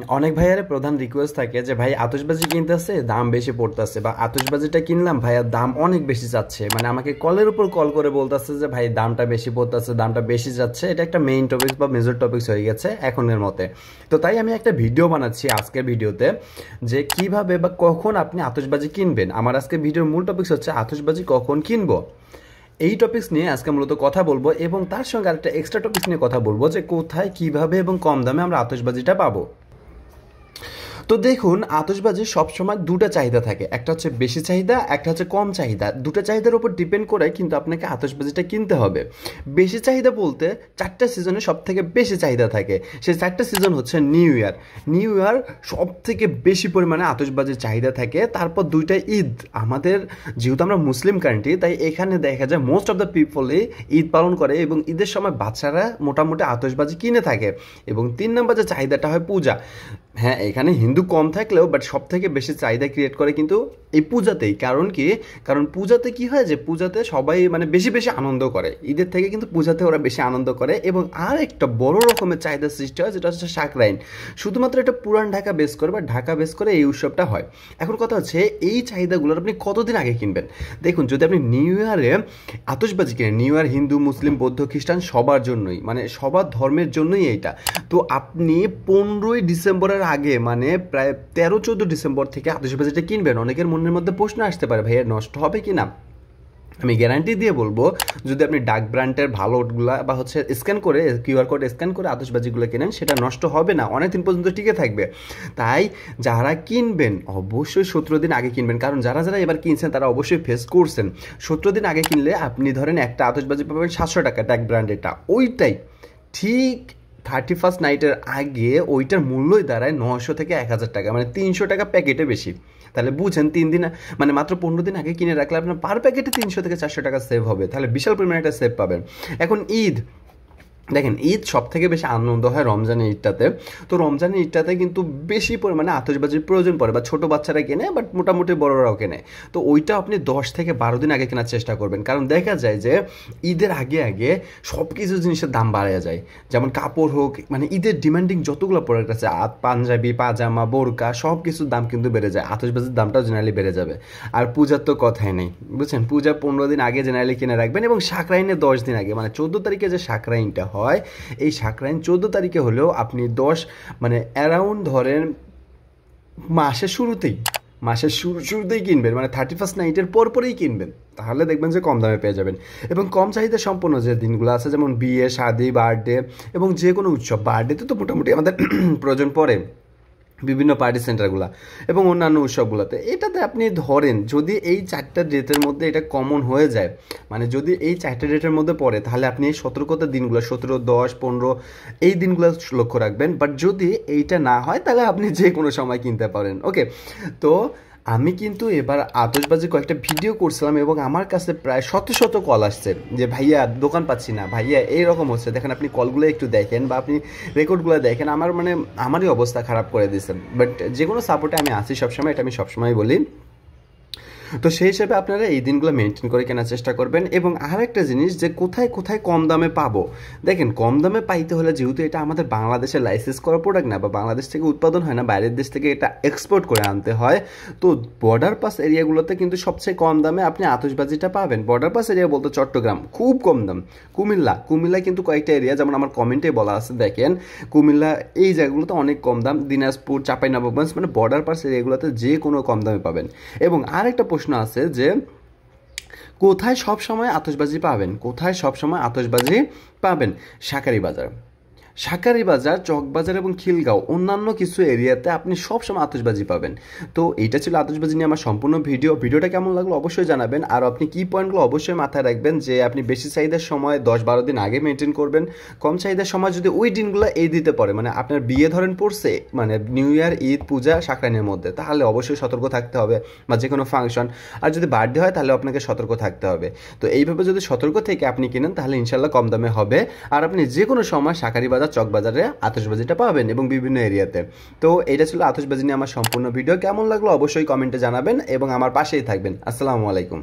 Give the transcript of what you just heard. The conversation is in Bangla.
অনেক ভাইয়ারে প্রধান রিকোয়েস্ট থাকে যে ভাই আতশবাজি কিনতেছে দাম বেশি পড়তেছে, বা আতশবাজিটা কিনলাম ভাইয়ার দাম অনেক বেশি যাচ্ছে, মানে আমাকে কলের উপর কল করে বলতেছে যে ভাই দামটা বেশি পড়তেছে, দামটা বেশি যাচ্ছে। এটা একটা মেইন টপিকস বা মেজর টপিকস হয়ে গেছে এখনের মতে। তো তাই আমি একটা ভিডিও বানাচ্ছি আজকের ভিডিওতে, যে কিভাবে বা কখন আপনি আতশবাজি কিনবেন। আমার আজকে ভিডিওর মূল টপিকস হচ্ছে আতশবাজি কখন কিনবো, এই টপিকস নিয়ে আজকে মূলত কথা বলবো, এবং তার সঙ্গে আরেকটা এক্সট্রা টপিকস নিয়ে কথা বলবো যে কোথায় কিভাবে এবং কম দামে আমরা আতশবাজিটা পাবো। তো দেখুন, আতশবাজির সবসময় দুটো চাহিদা থাকে, একটা হচ্ছে বেশি চাহিদা, একটা হচ্ছে কম চাহিদা। দুটো চাহিদার উপর ডিপেন্ড করে কিন্তু আপনাকে আতশবাজিটা কিনতে হবে। বেশি চাহিদা বলতে চারটা সিজনে সব থেকে বেশি চাহিদা থাকে, সেই চারটা সিজন হচ্ছে নিউ ইয়ার। নিউ ইয়ার সব থেকে বেশি পরিমাণে আতশবাজির চাহিদা থাকে। তারপর দুইটা ঈদ, আমাদের যেহেতু আমরা মুসলিম কান্ট্রি তাই এখানে দেখা যায় মোস্ট অফ দ্য পিপলই ঈদ পালন করে, এবং ঈদের সময় বাচ্চারা মোটামুটি আতশবাজি কিনে থাকে। এবং 3 নম্বর যে চাহিদাটা হয় পূজা। হ্যাঁ, এখানে হিন্দু কম থাকলেও বাট সব থেকে বেশি চাহিদা ক্রিয়েট করে কিন্তু এই পূজাতেই। কারণ কি, কারণ পূজাতে কি হয় যে পূজাতে সবাই মানে বেশি বেশি আনন্দ করে, ঈদের থেকে কিন্তু পূজাতে ওরা বেশি আনন্দ করে। এবং আর একটা বড় রকমের চাহিদা সৃষ্টি হয়, যেটা হচ্ছে সাকরাইন। শুধুমাত্র এটা পুরান ঢাকা বেস করে বা ঢাকা বেস করে এই উৎসবটা হয়। এখন কথা হচ্ছে এই চাহিদাগুলোর আপনি কতদিন আগে কিনবেন। দেখুন, যদি আপনি নিউ ইয়ারে আতশবাজি কিনেন, নিউ ইয়ার হিন্দু মুসলিম বৌদ্ধ খ্রিস্টান সবার জন্যই, মানে সবার ধর্মের জন্যই এইটা। তো আপনি 15ই ডিসেম্বরের আগে, মানে প্রায় 13-14 ডিসেম্বর থেকে আতশবাজিটা কিনবেন। অনেকের মনের মধ্যে প্রশ্ন আসতে পারে, ভাইয়া নষ্ট হবে কি না। আমি গ্যারান্টি দিয়ে বলবো, যদি আপনি ডাক ব্র্যান্ডের ভালোগুলা বা হচ্ছে স্ক্যান করে কিউআর কোড স্ক্যান করে আতশবাজিগুলো কেনেন, সেটা নষ্ট হবে না, অনেক দিন পর্যন্ত টিকে থাকবে। তাই যারা কিনবেন অবশ্যই 17 দিন আগে কিনবেন, কারণ যারা যারা এবার কিনছেন তারা অবশ্যই ফেস করছেন। 17 দিন আগে কিনলে আপনি ধরেন একটা আতশবাজি পাবেন 700 টাকা, ডাক ব্র্যান্ডেরটা ওইটাই ঠিক 31st নাইটের আগে ওইটার মূল্যই দাঁড়ায় 900 থেকে 1000 টাকা, মানে 300 টাকা প্যাকেটে বেশি। তাহলে বুঝেন 3 দিন মানে মাত্র 15 দিন আগে কিনে রাখলে আপনার পার প্যাকেটে 300 থেকে 400 টাকা সেভ হবে, তাহলে বিশাল পরিমাণে একটা সেভ পাবেন। এখন ঈদ, দেখেন ঈদ সব থেকে বেশি আনন্দ হয় রমজানের ঈদটাতে। তো রমজানের ঈদটাতে কিন্তু বেশি পরিমাণে আতশবাজির প্রয়োজন পড়ে, বা ছোটো বাচ্চারা কেনে, বাট মোটামুটি বড়রাও কেনে। তো ওইটা আপনি 10 থেকে 12 দিন আগে কেনার চেষ্টা করবেন, কারণ দেখা যায় যে ঈদের আগে আগে সব কিছু জিনিসের দাম বাড়া যায়। যেমন কাপড় হোক, মানে ঈদের ডিমান্ডিং যতগুলো প্রোডাক্ট আছে, পাঞ্জাবি পাজামা বোরকা সব কিছুর দাম কিন্তু বেড়ে যায়, আতশবাজির দামটাও জেনারেলি বেড়ে যাবে। আর পূজার তো কথাই নেই, বুঝছেন, পূজা 15 দিন আগে জেনারেলি কিনে রাখবেন, এবং সাকরাইনে 10 দিন আগে, মানে 14 তারিখে যে সাকরাইনটা হয়, এই সাকরাইন 14 তারিখে হলেও আপনি 10 মানে অ্যারাউন্ড ধরেন মাসের শুরুতেই কিনবেন, মানে 31st নাইটের পরেই কিনবেন, তাহলে দেখবেন যে কম দামে পেয়ে যাবেন। এবং কম চাহিদা সম্পন্ন যে দিনগুলো আছে, যেমন বিয়ে শাদী বার্থডে এবং যে কোনো উৎসব, বার্থডেতে তো মোটামুটি আমাদের প্রয়োজন পড়ে বিভিন্ন পার্টি সেন্টারগুলো এবং অন্যান্য উৎসবগুলোতে। এটাতে আপনি ধরেন যদি এই 4টা ডেটের মধ্যে এটা কমন হয়ে যায়, মানে যদি এই 4টা ডেটের মধ্যে পড়ে, তাহলে আপনি এই সতর্কতার দিনগুলো 17, 10, 15 এই দিনগুলো লক্ষ্য রাখবেন। বাট যদি এইটা না হয় তাহলে আপনি যে কোনো সময় কিনতে পারেন। ওকে, তো আমি কিন্তু এবার আতশবাজির কয়েকটা ভিডিও করছিলাম, এবং আমার কাছে প্রায় শত কল আসছে যে ভাইয়া দোকান পাচ্ছি না, ভাইয়া এইরকম হচ্ছে। দেখেন, আপনি কলগুলো একটু দেখেন বা আপনি রেকর্ডগুলো দেখেন, আমারই অবস্থা খারাপ করে দিচ্ছে। বাট যে কোনো সাপোর্টে আমি আছি সবসময়, এটা আমি সবসময় বলি। তো সেই হিসেবে আপনারা এই দিনগুলো মেনটেন করে কেনার চেষ্টা করবেন। এবং আর একটা জিনিস, যে কোথায় কোথায় কম দামে পাবো। দেখেন, কম দামে পাইতে হলে, যেহেতু এটা আমাদের বাংলাদেশের লাইসেন্স করা প্রোডাক্ট না, বা বাংলাদেশ থেকে উৎপাদন হয় না, বাইরের দেশ থেকে এটা এক্সপোর্ট করে আনতে হয়। তো বর্ডার পাস এরিয়াগুলোতে কিন্তু সবচেয়ে কম দামে আপনি আতশবাজিটা পাবেন। বর্ডার পাস এরিয়া বলতে চট্টগ্রাম খুব কম দাম, কুমিল্লায় কিন্তু কয়েকটা এরিয়া, যেমন আমার কমেন্টে বলা আছে, দেখেন কুমিল্লা এই জায়গাগুলোতে অনেক কম দাম, দিনাজপুর চাঁপাইনবাবগঞ্জ, মানে বর্ডার পাস এরিয়াগুলোতে যে কোনো কম দামে পাবেন। এবং আর একটা প্রশ্ন আছে যে কোথায় সব সময় আতশবাজি পাবেন। শাঁখারী বাজার, চকবাজার এবং খিলগাঁও, অন্যান্য কিছু এরিয়াতে আপনি সবসময় আতশবাজি পাবেন। তো এইটা ছিল আতশবাজি নিয়ে আমার সম্পূর্ণ ভিডিওটা কেমন লাগলো অবশ্যই জানাবেন। আর আপনি কি পয়েন্টগুলো অবশ্যই মাথায় রাখবেন, যে আপনি বেশি চাহিদার সময় 10-12 দিন আগে মেনটেন করবেন। কম চাহিদার সময় যদি ওই দিনগুলো এই দিতে পারে, মানে আপনার বিয়ে ধরেন পড়ছে মানে নিউ ইয়ার, ঈদ, পূজা, সাকরাইনের মধ্যে, তাহলে অবশ্যই সতর্ক থাকতে হবে, বা যে কোনো ফাংশন। আর যদি বার্থডে হয় তাহলে আপনাকে সতর্ক থাকতে হবে। তো এইভাবে যদি সতর্ক থেকে আপনি কিনেন, তাহলে ইনশাল্লাহ কম দামে হবে। আর আপনি যে কোনো সময় শাঁখারী বাজার, চকবাজারে আতশবাজিটা পাবেন, এবং বিভিন্ন এরিয়াতে। তো এটা ছিল আতশবাজি নিয়ে আমার সম্পূর্ণ ভিডিও। কেমন লাগলো অবশ্যই কমেন্টে জানাবেন, এবং আমার পাশেই থাকবেন। আসসালামু আলাইকুম।